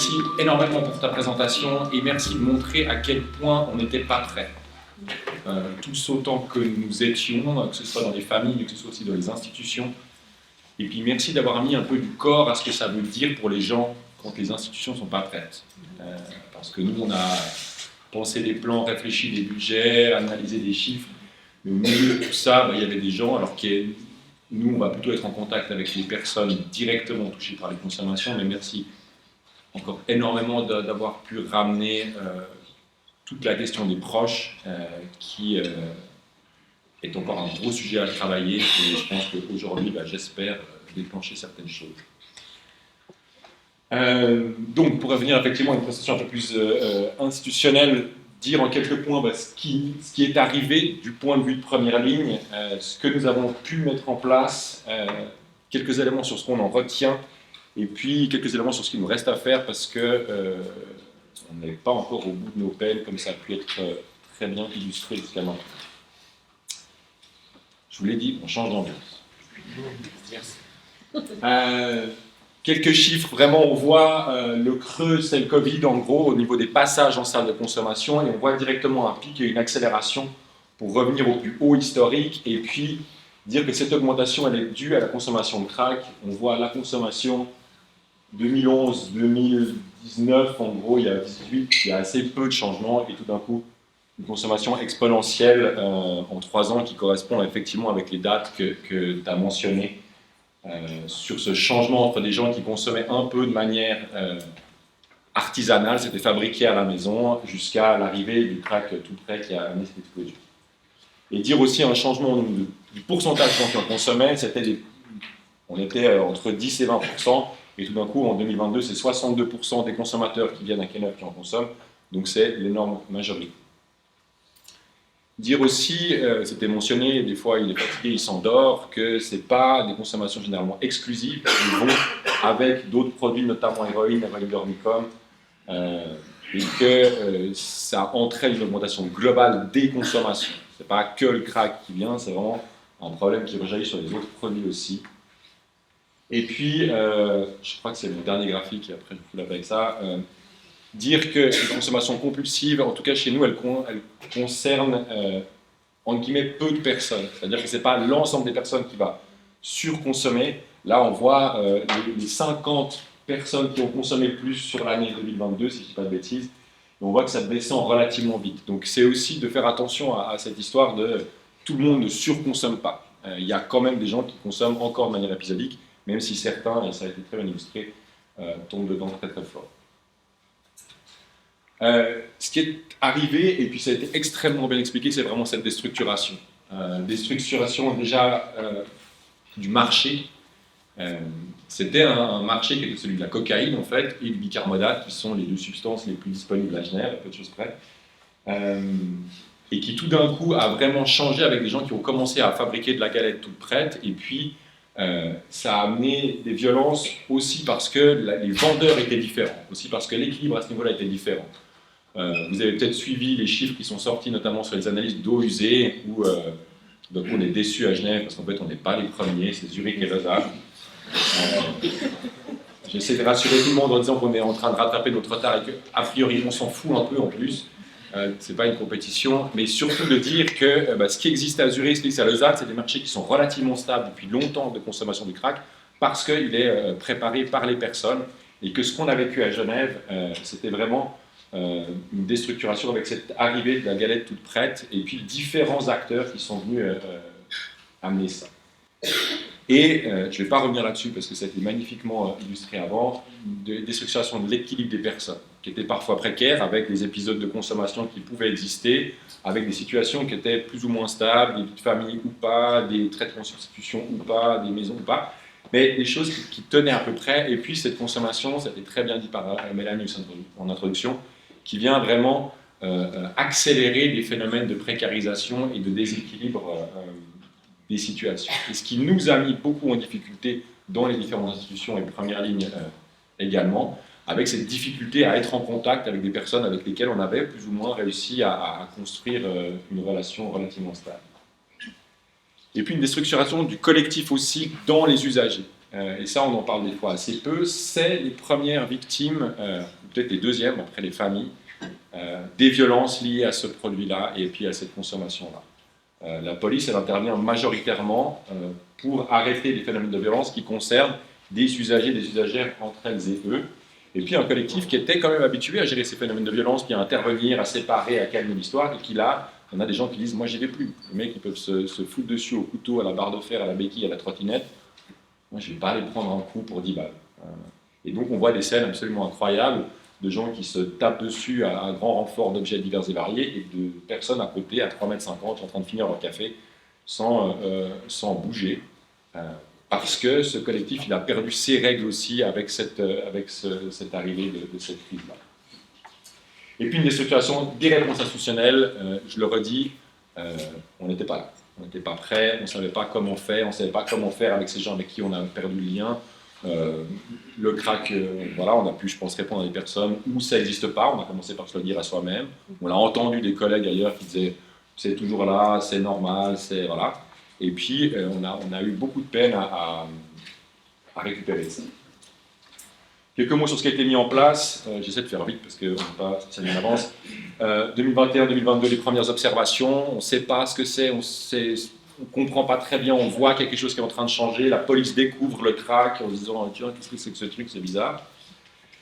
merci énormément pour ta présentation et merci de montrer à quel point on n'était pas prêts. Tous autant que nous étions, que ce soit dans les familles, que ce soit aussi dans les institutions. Et puis merci d'avoir mis un peu du corps à ce que ça veut dire pour les gens quand les institutions ne sont pas prêtes. Parce que nous, on a pensé des plans, réfléchi des budgets, analysé des chiffres. Mais au milieu de tout ça, il y avait des gens, alors que nous, on va plutôt être en contact avec les personnes directement touchées par les consommations. Mais merci encore énormément d'avoir pu ramener toute la question des proches qui est encore un gros sujet à travailler. Et je pense qu'aujourd'hui, j'espère déclencher certaines choses. Donc, pour revenir effectivement à une présentation un peu plus institutionnelle, dire en quelques points ce qui est arrivé du point de vue de première ligne, ce que nous avons pu mettre en place, quelques éléments sur ce qu'on en retient, et puis quelques éléments sur ce qu'il nous reste à faire parce que on n'est pas encore au bout de nos peines, comme ça a pu être très bien illustré jusqu'à maintenant. Je vous l'ai dit, on change d'ambiance. Quelques chiffres, vraiment, on voit le creux, c'est le Covid, en gros, au niveau des passages en salle de consommation, et on voit directement un pic et une accélération pour revenir au plus haut historique, et puis dire que cette augmentation, elle est due à la consommation de crack. On voit la consommation 2011-2019, en gros, il y a 18, il y a assez peu de changements, et tout d'un coup, une consommation exponentielle en 3 ans qui correspond effectivement avec les dates que tu as mentionnées. Sur ce changement entre des gens qui consommaient un peu de manière artisanale, c'était fabriqué à la maison, jusqu'à l'arrivée du crack tout près qui a amené cette explosion. Et dire aussi un changement du pourcentage de gens qui en consommaient, on était entre 10 et 20%, et tout d'un coup en 2022 c'est 62% des consommateurs qui viennent à Kenov qui en consomment, donc c'est l'énorme majorité. Dire aussi, c'était mentionné, des fois il est fatigué, il s'endort, que ce n'est pas des consommations généralement exclusives, qui vont avec d'autres produits, notamment héroïne, dormicum, et que ça entraîne une augmentation globale des consommations. Ce n'est pas que le crack qui vient, c'est vraiment un problème qui rejaillit sur les autres produits aussi. Et puis, je crois que c'est mon dernier graphique, et après je vous lave avec ça. Dire que les consommations compulsives, en tout cas chez nous, elles concernent en guillemets peu de personnes. C'est-à-dire que ce n'est pas l'ensemble des personnes qui va surconsommer. Là, on voit les 50 personnes qui ont consommé plus sur l'année 2022, si je ne dis pas de bêtises, et on voit que ça descend relativement vite. Donc c'est aussi de faire attention à cette histoire de tout le monde ne surconsomme pas. Il y a quand même des gens qui consomment encore de manière épisodique, même si certains, et ça a été très bien illustré, tombent dedans très très fort. Ce qui est arrivé, et puis ça a été extrêmement bien expliqué, c'est vraiment cette déstructuration. Déstructuration déjà du marché. C'était un marché qui était celui de la cocaïne en fait, et du bicarbonate, qui sont les deux substances les plus disponibles à Genève, à peu de choses près. Et qui tout d'un coup a vraiment changé avec des gens qui ont commencé à fabriquer de la galette toute prête, et puis ça a amené des violences aussi parce que les vendeurs étaient différents, aussi parce que l'équilibre à ce niveau-là était différent. Vous avez peut-être suivi les chiffres qui sont sortis, notamment sur les analyses d'eau usée, où donc on est déçu à Genève parce qu'en fait on n'est pas les premiers, c'est Zurich et Lausanne. J'essaie de rassurer tout le monde en disant qu'on est en train de rattraper notre retard et qu'a priori on s'en fout un peu en plus. C'est pas une compétition, mais surtout de dire que ce qui existe à Zurich, ce qui existe à Lausanne, c'est des marchés qui sont relativement stables depuis longtemps de consommation du crack parce qu'il est préparé par les personnes et que ce qu'on a vécu à Genève, c'était vraiment une déstructuration avec cette arrivée de la galette toute prête et puis différents acteurs qui sont venus amener ça. Et je ne vais pas revenir là-dessus parce que ça a été magnifiquement illustré avant, déstructuration de l'équilibre des personnes qui étaient parfois précaires avec des épisodes de consommation qui pouvaient exister, avec des situations qui étaient plus ou moins stables, des vies de famille ou pas, des traitements de substitution ou pas, des maisons ou pas, mais des choses qui tenaient à peu près. Et puis cette consommation, ça a été très bien dit par Mélanie en introduction, qui vient vraiment accélérer des phénomènes de précarisation et de déséquilibre des situations. Et ce qui nous a mis beaucoup en difficulté dans les différentes institutions et premières lignes également, avec cette difficulté à être en contact avec des personnes avec lesquelles on avait plus ou moins réussi à construire une relation relativement stable. Et puis une déstructuration du collectif aussi dans les usagers. et ça on en parle des fois assez peu, c'est les premières victimes, peut-être les deuxièmes après les familles, des violences liées à ce produit-là et puis à cette consommation-là. La police, elle intervient majoritairement pour arrêter les phénomènes de violence qui concernent des usagers, des usagères entre elles et eux. Et puis un collectif qui était quand même habitué à gérer ces phénomènes de violence, puis à intervenir, à séparer, à calmer l'histoire, et qui là, on a des gens qui disent « moi j'y vais plus ». Les mecs, ils peuvent se foutre dessus au couteau, à la barre de fer, à la béquille, à la trottinette. Moi, je ne vais pas aller prendre un coup pour 10 balles. Et donc on voit des scènes absolument incroyables de gens qui se tapent dessus à un grand renfort d'objets divers et variés, et de personnes à côté, à 3,50 m, en train de finir leur café, sans bouger. Parce que ce collectif, il a perdu ses règles aussi avec cette arrivée de cette crise-là. Et puis une destructuration des réponses institutionnelles, je le redis, on n'était pas là. On n'était pas prêts, on ne savait pas comment faire, on ne savait pas comment faire avec ces gens avec qui on a perdu le lien. Le crack, voilà, on a pu, je pense, répondre à des personnes où ça n'existe pas, on a commencé par se le dire à soi-même. On a entendu des collègues ailleurs qui disaient c'est toujours là, c'est normal, c'est voilà. Et puis on a eu beaucoup de peine à récupérer ça. Quelques mots sur ce qui a été mis en place, j'essaie de faire vite parce qu'on n'est pas spécialement en avance. 2021-2022, les premières observations, on ne sait pas ce que c'est, on ne comprend pas très bien, on voit quelque chose qui est en train de changer, la police découvre le crack en se disant tiens, qu'est-ce que c'est que ce truc, c'est bizarre.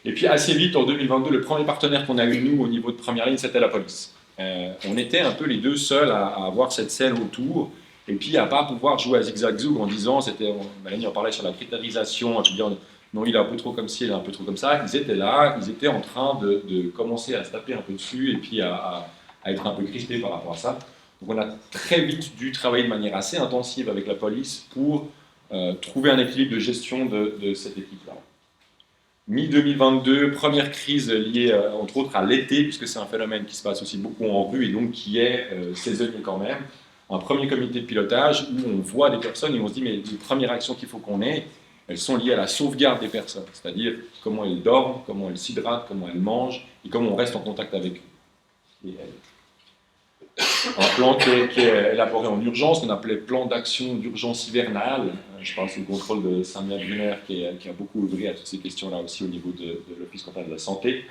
Et puis assez vite, en 2022, le premier partenaire qu'on a eu, nous, au niveau de première ligne, c'était la police. On était un peu les deux seuls à avoir cette scène autour, et puis à ne pas pouvoir jouer à zigzag-zoug en disant, Mélanie en parlait sur la critérialisation, à dire non, il est un peu trop comme ci, il est un peu trop comme ça. Ils étaient là, ils étaient en train de commencer à se taper un peu dessus et puis à être un peu crispés par rapport à ça. Donc on a très vite dû travailler de manière assez intensive avec la police pour trouver un équilibre de gestion de cette équipe-là. Mi-2022, première crise liée entre autres à l'été, puisque c'est un phénomène qui se passe aussi beaucoup en rue et donc qui est saisonnier quand même. Un premier comité de pilotage où on voit des personnes et on se dit mais les premières actions qu'il faut qu'on ait, elles sont liées à la sauvegarde des personnes, c'est-à-dire comment elles dorment, comment elles s'hydratent, comment elles mangent et comment on reste en contact avec eux. Et un plan qui est élaboré en urgence, qu'on appelait plan d'action d'urgence hivernale. Je parle sous le contrôle de Samia Brunner qui a beaucoup œuvré à toutes ces questions-là aussi au niveau de l'Office cantonal de la santé.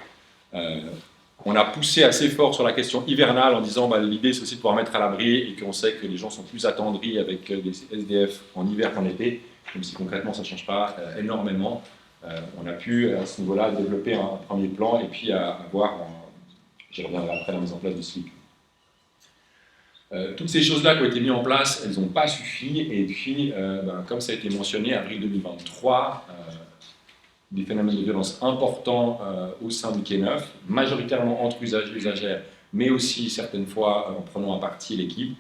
On a poussé assez fort sur la question hivernale en disant l'idée c'est aussi de pouvoir mettre à l'abri et qu'on sait que les gens sont plus attendris avec des SDF en hiver qu'en été, même si concrètement ça ne change pas énormément. On a pu à ce niveau-là développer un premier plan et puis avoir, j'y reviendrai après, la mise en place de ce cycle. Toutes ces choses-là qui ont été mises en place, elles n'ont pas suffi et puis, comme ça a été mentionné, avril 2023, des phénomènes de violence importants au sein du Quai Neuf, majoritairement entre usagers et usagères, mais aussi certaines fois en prenant à partie l'équipe.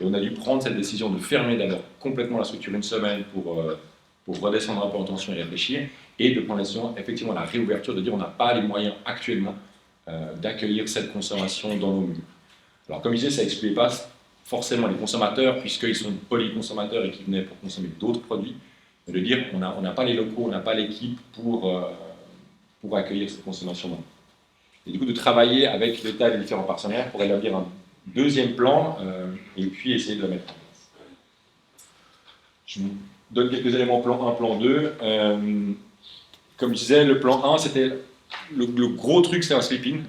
Et on a dû prendre cette décision de fermer d'abord complètement la structure une semaine pour redescendre un peu en tension et réfléchir, et de prendre la décision, effectivement, la réouverture, de dire on n'a pas les moyens actuellement d'accueillir cette consommation dans nos murs. Alors comme je disais, ça n'excluait pas forcément les consommateurs, puisqu'ils sont polyconsommateurs et qui venaient pour consommer d'autres produits, mais de dire on n'a pas les locaux, on n'a pas l'équipe pour accueillir cette consommation-là. Et du coup, de travailler avec l'État et les différents partenaires pour établir un deuxième plan et puis essayer de le mettre en place. Je vous donne quelques éléments plan 1, plan 2. Comme je disais, le plan 1, c'était le gros truc, c'est un sleep-in.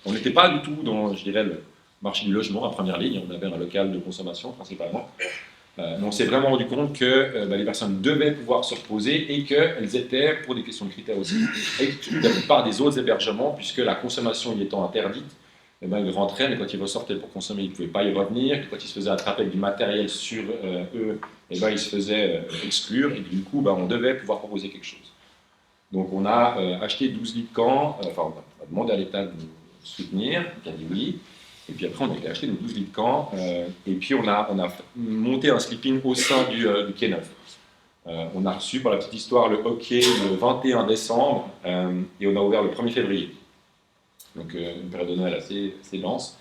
On n'était pas du tout dans, je dirais, le marché du logement à première ligne, on avait un local de consommation principalement. Mais on s'est vraiment rendu compte que les personnes devaient pouvoir se reposer et qu'elles étaient, pour des questions de critères aussi, exclues de la plupart des autres hébergements, puisque la consommation y étant interdite, ils rentraient, mais quand ils ressortaient pour consommer, ils ne pouvaient pas y revenir. Quand ils se faisaient attraper avec du matériel sur eux, ils se faisaient exclure, et du coup, on devait pouvoir proposer quelque chose. Donc on a acheté 12 lits de camp, on a demandé à l'État de nous soutenir, qui a dit oui. Et puis après, on a acheté nos 12 lits de camp, et puis on a monté un sleep-in au sein du Quai Neuf. On a reçu, pour la petite histoire, le hockey le 21 décembre, et on a ouvert le 1er février. Donc une période de Noël assez dense.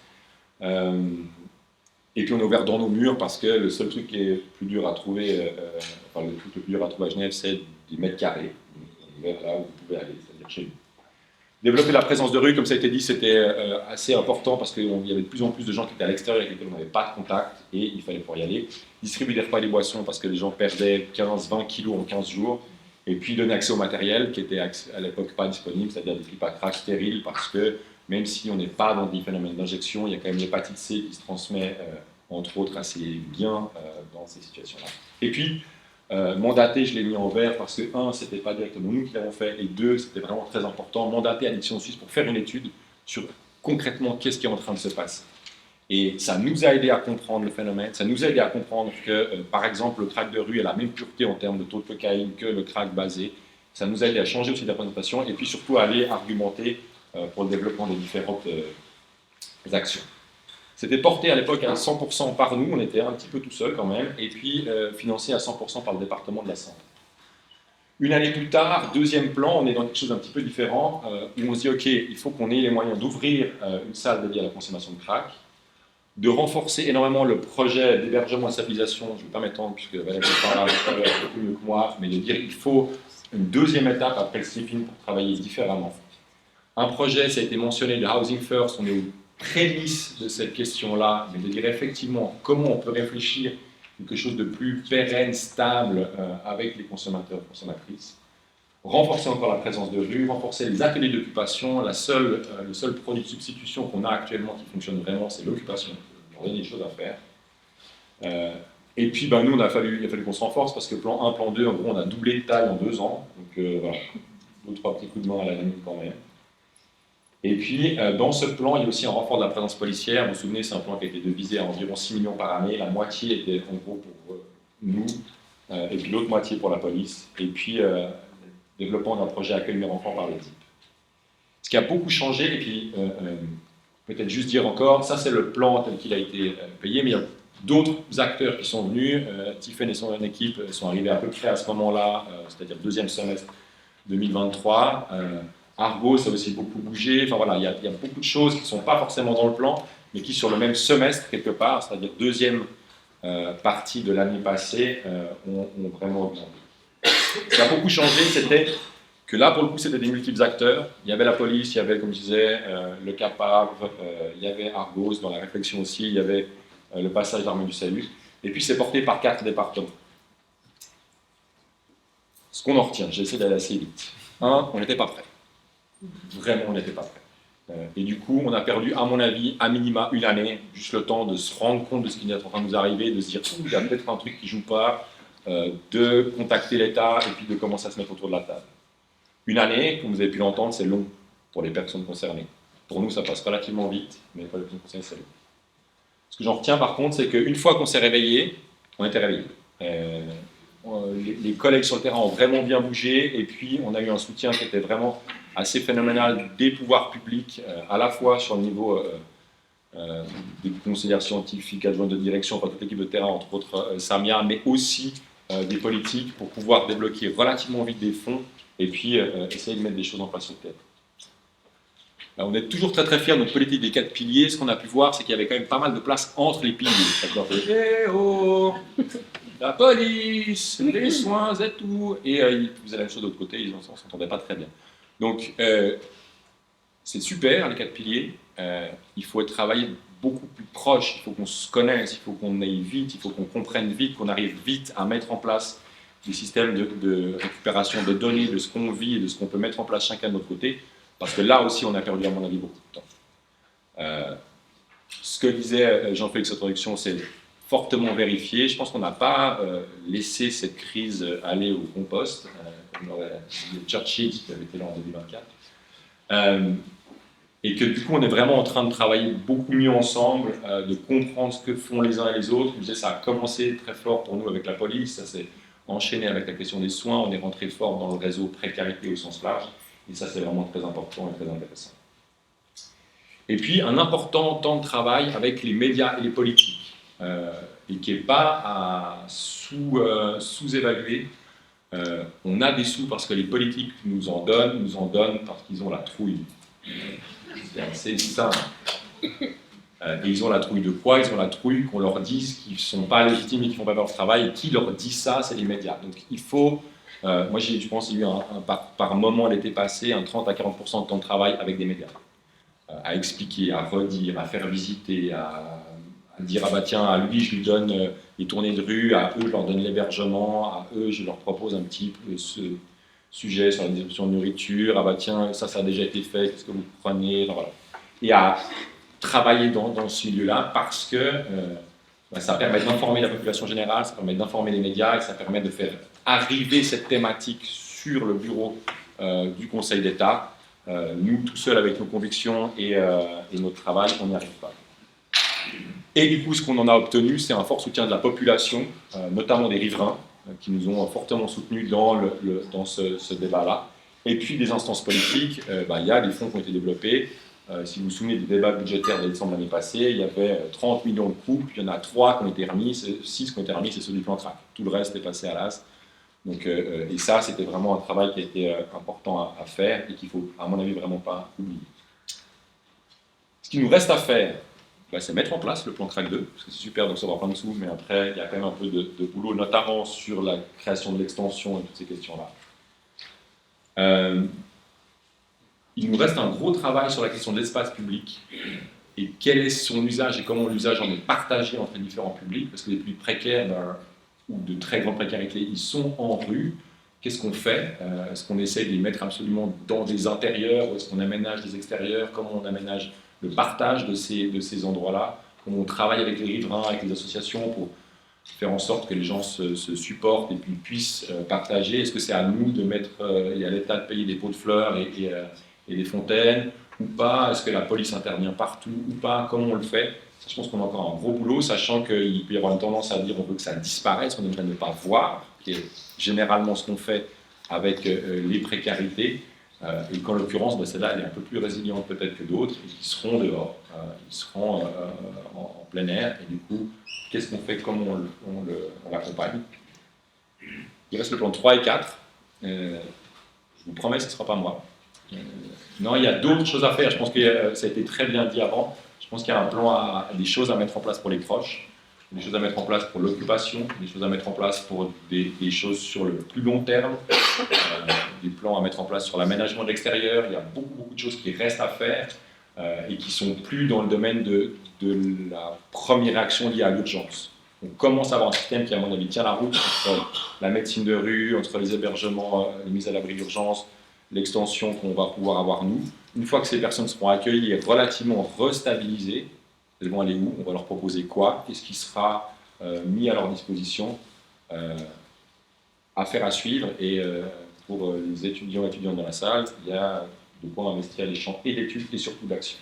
Et puis on a ouvert dans nos murs, parce que le seul truc qui est plus dur à trouver, le truc le plus dur à trouver à Genève, c'est des mètres carrés. Donc on a ouvert là où vous pouvez aller, c'est-à-dire chez nous. Développer la présence de rue, comme ça a été dit, c'était assez important parce qu'il y avait de plus en plus de gens qui étaient à l'extérieur avec lesquels on n'avait pas de contact et il fallait pouvoir y aller. Distribuer des repas et des boissons parce que les gens perdaient 15-20 kilos en 15 jours. Et puis donner accès au matériel qui était à l'époque pas disponible, c'est-à-dire des pipes à crack stériles parce que même si on n'est pas dans des phénomènes d'injection, il y a quand même l'hépatite C qui se transmet entre autres assez bien dans ces situations-là. Et puis, mandater, je l'ai mis en vert parce que, un, c'était pas directement nous qui l'avons fait, et deux, c'était vraiment très important, mandater Addiction Suisse pour faire une étude sur concrètement qu'est-ce qui est en train de se passer. Et ça nous a aidé à comprendre le phénomène, ça nous a aidé à comprendre que, par exemple, le crack de rue a la même pureté en termes de taux de cocaïne que le crack basé. Ça nous a aidé à changer aussi la présentation et puis surtout à aller argumenter pour le développement des différentes actions. C'était porté à l'époque à 100% par nous, on était un petit peu tout seul quand même, et puis financé à 100% par le département de la santé. Une année plus tard, deuxième plan, on est dans quelque chose d'un petit peu différent, où on se dit, OK, il faut qu'on ait les moyens d'ouvrir une salle dédiée à la consommation de crack, de renforcer énormément le projet d'hébergement et stabilisation, je ne vais pas m'étendre puisque Valérie parlera un peu mieux que moi, mais de dire qu'il faut une deuxième étape après le stripping pour travailler différemment. Un projet, ça a été mentionné, le Housing First, on est au prémices de cette question-là, mais de dire effectivement comment on peut réfléchir quelque chose de plus pérenne, stable avec les consommateurs et consommatrices. Renforcer encore la présence de rue, renforcer les ateliers d'occupation. Le seul produit de substitution qu'on a actuellement qui fonctionne vraiment, c'est l'occupation. On a des choses à faire. Et puis nous, il a fallu qu'on se renforce parce que plan 1, plan 2, en gros, on a doublé de taille en 2 ans. Donc voilà, 2-3 petits coups de main à la limite quand même. Et puis, dans ce plan, il y a aussi un renfort de la présence policière. Vous vous souvenez, c'est un plan qui a été devisé à environ 6 millions par année. La moitié était en gros pour nous, et puis l'autre moitié pour la police. Et puis, développement d'un projet accueil des enfants par les types. Ce qui a beaucoup changé, et puis peut-être juste dire encore, ça c'est le plan tel qu'il a été payé, mais il y a d'autres acteurs qui sont venus. Tiffen et son équipe sont arrivés à peu près à ce moment-là, c'est-à-dire deuxième semestre 2023. Argo, ça a aussi beaucoup bougé. Enfin voilà, il y a beaucoup de choses qui ne sont pas forcément dans le plan, mais qui sur le même semestre quelque part, c'est-à-dire deuxième partie de l'année passée, ont vraiment augmenté. Ce qui a beaucoup changé, c'était que là, pour le coup, c'était des multiples acteurs. Il y avait la police, il y avait, comme je disais, le CAPAV, il y avait Argos dans la réflexion aussi, il y avait le passage d'Armée du Salut. Et puis, c'est porté par 4 départements. Ce qu'on en retient, j'essaie d'aller assez vite. 1, on n'était pas prêt. Vraiment, on n'était pas prêt. Et du coup, on a perdu, à mon avis, à minima 1 année, juste le temps de se rendre compte de ce qui est en train de nous arriver, de se dire, il y a peut-être un truc qui ne joue pas, de contacter l'État et puis de commencer à se mettre autour de la table. 1 année, comme vous avez pu l'entendre, c'est long pour les personnes concernées. Pour nous, ça passe relativement vite, mais pour les personnes concernées, c'est long. Ce que j'en retiens par contre, c'est qu'une fois qu'on s'est réveillé, on était réveillé. Les collègues sur le terrain ont vraiment bien bougé et puis on a eu un soutien qui était vraiment assez phénoménal des pouvoirs publics, à la fois sur le niveau des conseillers scientifiques, adjoints de direction, enfin toute l'équipe de terrain, entre autres Samia, mais aussi des politiques pour pouvoir débloquer relativement vite des fonds et puis essayer de mettre des choses en place sur le terrain. Là, on est toujours très très fiers de notre politique des 4 piliers. Ce qu'on a pu voir, c'est qu'il y avait quand même pas mal de place entre les piliers. Eh oh, la police, les soins et tout. Et ils faisaient la même chose de l'autre côté, ils ne s'entendaient pas très bien. Donc, c'est super, les 4 piliers. Il faut travailler beaucoup plus proche, il faut qu'on se connaisse, il faut qu'on aille vite, il faut qu'on comprenne vite, qu'on arrive vite à mettre en place des systèmes de récupération de données, de ce qu'on vit et de ce qu'on peut mettre en place chacun de notre côté. Parce que là aussi, on a perdu, à mon avis, beaucoup de temps. Ce que disait Jean-Félix en introduction, c'est fortement vérifié. Je pense qu'on n'a pas laissé cette crise aller au compost, comme l'aurait dit Churchill, qui avait été là en 2024. Et que du coup, on est vraiment en train de travailler beaucoup mieux ensemble, de comprendre ce que font les uns et les autres. Je disais, ça a commencé très fort pour nous avec la police, ça s'est enchaîné avec la question des soins, on est rentré fort dans le réseau précarité au sens large. Et ça, c'est vraiment très important et très intéressant. Et puis, un important temps de travail avec les médias et les politiques, et qui n'est pas à sous-évaluer. On a des sous parce que les politiques nous en donnent parce qu'ils ont la trouille. C'est assez simple. Et ils ont la trouille de quoi? Ils ont la trouille qu'on leur dise qu'ils ne sont pas légitimes et qu'ils ne font pas leur travail. Et qui leur dit ça? C'est les médias. Donc, il faut Moi, je pense qu'il y a eu par moment l'été passé, un 30 à 40% de temps de travail avec des médias. À expliquer, à redire, à faire visiter, à dire, ah bah tiens, à lui, je lui donne les tournées de rue, à eux, je leur donne l'hébergement, à eux, je leur propose un petit sujet sur la distribution de nourriture, ah bah tiens, ça a déjà été fait, qu'est-ce que vous prenez, voilà. Et à travailler dans ce milieu-là parce que ça permet d'informer la population générale, ça permet d'informer les médias et ça permet de faire arriver cette thématique sur le bureau du Conseil d'État. Nous, tout seuls avec nos convictions et notre travail, on n'y arrive pas. Et du coup, ce qu'on en a obtenu, c'est un fort soutien de la population, notamment des riverains, qui nous ont fortement soutenus dans ce débat-là. Et puis des instances politiques, il y a des fonds qui ont été développés. Si vous vous souvenez du débat budgétaire de décembre l'année passée, il y avait 30 millions de coupes, il y en a 3 qui ont été remis, 6 qui ont été remis, c'est ceux du plan TRAC. Tout le reste est passé à l'as. Donc, et ça, c'était vraiment un travail qui a été important à faire et qu'il ne faut, à mon avis, vraiment pas oublier. Ce qu'il nous reste à faire, c'est mettre en place le plan TRAC 2, parce que c'est super de recevoir plein de sous, mais après, il y a quand même un peu de boulot, notamment sur la création de l'extension et toutes ces questions-là. Il nous reste un gros travail sur la question de l'espace public et quel est son usage et comment l'usage en est partagé entre les différents publics, parce que les plus précaires ou de très grande précarité, ils sont en rue. Qu'est-ce qu'on fait? Est-ce qu'on essaie de les mettre absolument dans des intérieurs ou est-ce qu'on aménage des extérieurs? Comment on aménage le partage de ces endroits-là? Comment on travaille avec les riverains, avec les associations pour faire en sorte que les gens se supportent et puis puissent partager? Est-ce que c'est à nous de mettre et à l'État de payer des pots de fleurs et des fontaines ou pas? Est-ce que la police intervient partout ou pas? Comment on le fait? Je pense qu'on a encore un gros boulot, sachant qu'il peut y avoir une tendance à dire qu'on veut que ça disparaisse, qu'on aimerait ne pas voir, qui est généralement ce qu'on fait avec les précarités. Et qu'en l'occurrence, celle-là, elle est un peu plus résiliente peut-être que d'autres, et qui seront dehors, ils seront en plein air, et du coup, qu'est-ce qu'on fait, comment on l'accompagne? Il reste le plan 3 et 4. Je vous promets, ce ne sera pas moi. Non, il y a d'autres choses à faire. Je pense que ça a été très bien dit avant. Je pense qu'il y a un plan, des choses à mettre en place pour les croches, des choses à mettre en place pour l'occupation, des choses à mettre en place pour des choses sur le plus long terme, des plans à mettre en place sur l'aménagement de l'extérieur. Il y a beaucoup de choses qui restent à faire et qui ne sont plus dans le domaine de la première action liée à l'urgence. On commence à avoir un système qui, à mon avis, tient la route entre la médecine de rue, entre les hébergements, les mises à l'abri d'urgence, l'extension qu'on va pouvoir avoir nous. Une fois que ces personnes seront accueillies et relativement restabilisées, elles vont aller où? On va leur proposer quoi? Qu'est-ce qui sera mis à leur disposition? Affaire à suivre. Et pour les étudiants et étudiantes dans la salle, il y a de quoi investir les champs et d'études et surtout d'action.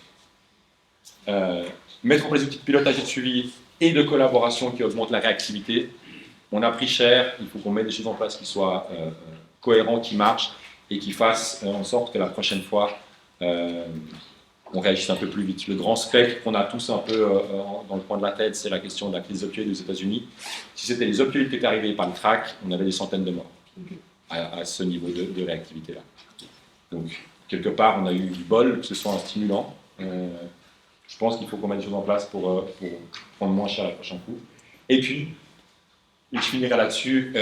Mettre en place des outils de pilotage et de suivi et de collaboration qui augmentent la réactivité. On a pris cher, il faut qu'on mette des choses en place qui soient cohérents, qui marchent et qui fassent en sorte que la prochaine fois, on réagisse un peu plus vite. Le grand spectre qu'on a tous un peu dans le coin de la tête, c'est la question de la crise des opioïdes aux États-Unis. Si c'était les opioïdes qui étaient arrivés par le crack, on avait des centaines de morts à ce niveau de réactivité-là. Donc, quelque part, on a eu du bol, que ce soit un stimulant. Je pense qu'il faut qu'on mette des choses en place pour prendre moins cher le prochain coup. Et puis, et je finirai là-dessus,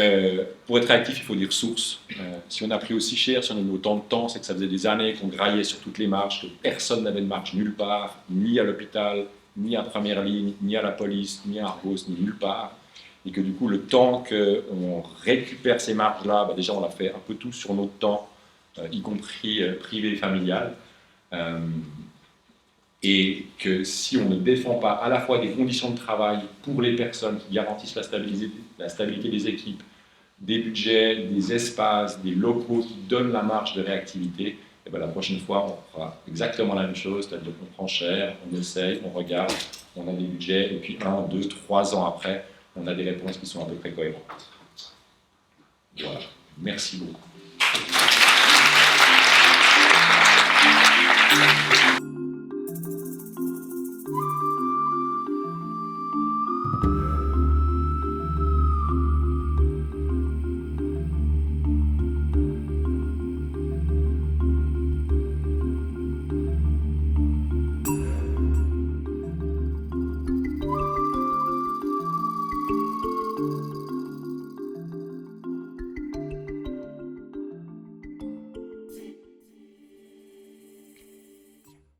pour être réactif, il faut des ressources. Si on a pris aussi cher, si on a eu autant de temps, c'est que ça faisait des années qu'on graillait sur toutes les marches, que personne n'avait de marche nulle part, ni à l'hôpital, ni à première ligne, ni à la police, ni à Argos, ni nulle part. Et que du coup, le temps qu'on récupère ces marges-là, déjà on l'a fait un peu tout sur notre temps, y compris privé et familial. Et que si on ne défend pas à la fois des conditions de travail pour les personnes qui garantissent la stabilité des équipes, des budgets, des espaces, des locaux qui donnent la marge de réactivité, et bien la prochaine fois, on fera exactement la même chose, c'est-à-dire qu'on prend cher, on essaye, on regarde, on a des budgets, et puis 1, 2, 3 ans après, on a des réponses qui sont à peu près cohérentes. Voilà. Merci beaucoup.